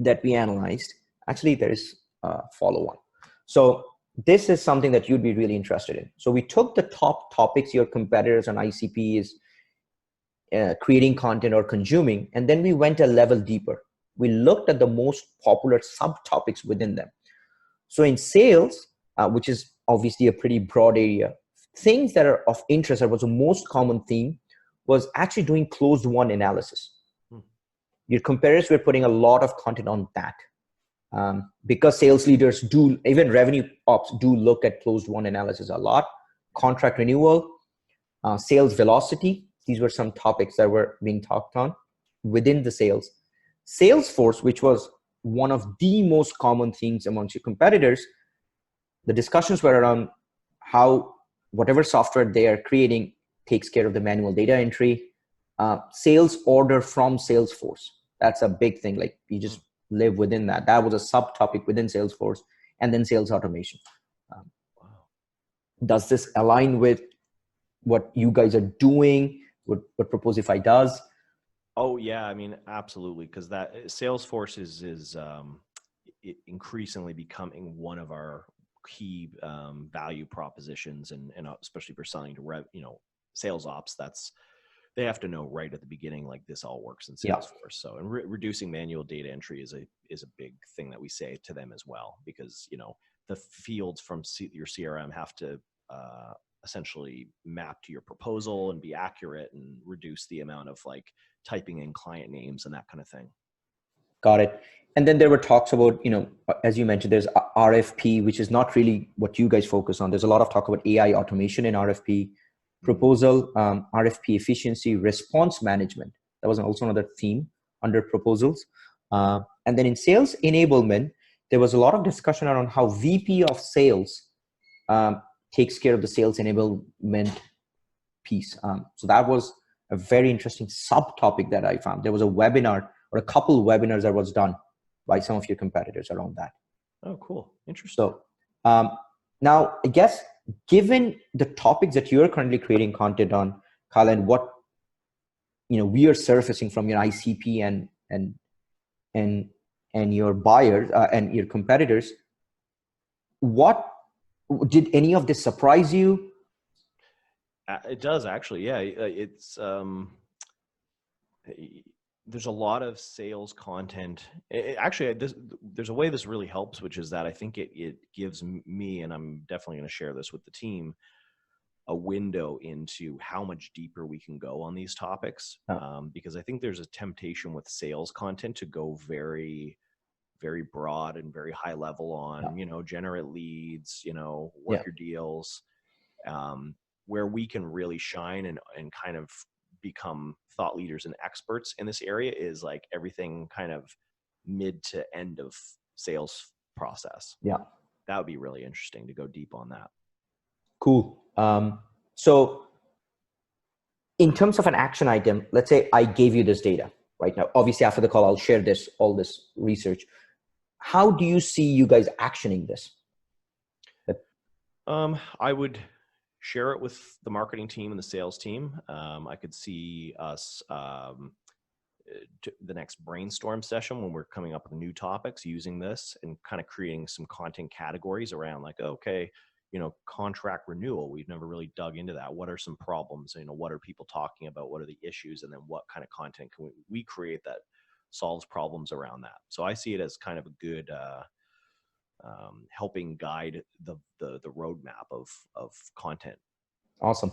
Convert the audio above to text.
that we analyzed, actually there is a follow-on. So this is something that you'd be really interested in. So we took the top topics your competitors on ICP is creating content or consuming, and then we went a level deeper. We looked at the most popular subtopics within them. So in sales, which is obviously a pretty broad area, things that are of interest, that was the most common theme, was actually doing closed-won analysis. Your competitors were putting a lot of content on that. Because sales leaders do, even revenue ops do look at closed-won analysis a lot. Contract renewal, sales velocity, these were some topics that were being talked on within the sales. Salesforce, which was one of the most common things amongst your competitors, the discussions were around how whatever software they are creating takes care of the manual data entry, sales order from Salesforce. That's a big thing. Like you just live within that. That was a subtopic within Salesforce, and then sales automation. Does this align with what you guys are doing, what Proposify does? Oh yeah, I mean, absolutely. Because that Salesforce is increasingly becoming one of our key value propositions, and especially for selling to sales ops. They have to know right at the beginning, like this all works in Salesforce. Yeah. So, and reducing manual data entry is a big thing that we say to them as well, because the fields from your CRM have to essentially map to your proposal and be accurate and reduce the amount of like typing in client names and that kind of thing. Got it. And then there were talks about, as you mentioned, there's RFP, which is not really what you guys focus on. There's a lot of talk about AI automation in RFP, proposal, RFP efficiency, response management. That was also another theme under proposals. And then in sales enablement, there was a lot of discussion around how VP of sales takes care of the sales enablement piece. So that was a very interesting subtopic that I found. There was a webinar or a couple of webinars that was done by some of your competitors around that. Oh, cool. Interesting. So now I guess, given the topics that you're currently creating content on, Kyle, and what we are surfacing from your ICP and your buyers and your competitors, what did any of this surprise you? It does actually. Yeah, it's there's a lot of sales content. Actually, there's a way this really helps, which is that I think it gives me, and I'm definitely going to share this with the team, a window into how much deeper we can go on these topics. Because I think there's a temptation with sales content to go very, very broad and very high level on, generate leads, work your deals, where we can really shine and kind of become thought leaders and experts in this area is like everything kind of mid to end of sales process. Yeah. That would be really interesting to go deep on that. Cool. So in terms of an action item, let's say I gave you this data right now. Obviously after the call, I'll share all this research. How do you see you guys actioning this? I would share it with the marketing team and the sales team. I could see us the next brainstorm session when we're coming up with new topics using this and kind of creating some content categories around like, okay, contract renewal. We've never really dug into that. What are some problems? What are people talking about? What are the issues? And then what kind of content can we create that solves problems around that? So I see it as kind of a good helping guide the roadmap of content. Awesome.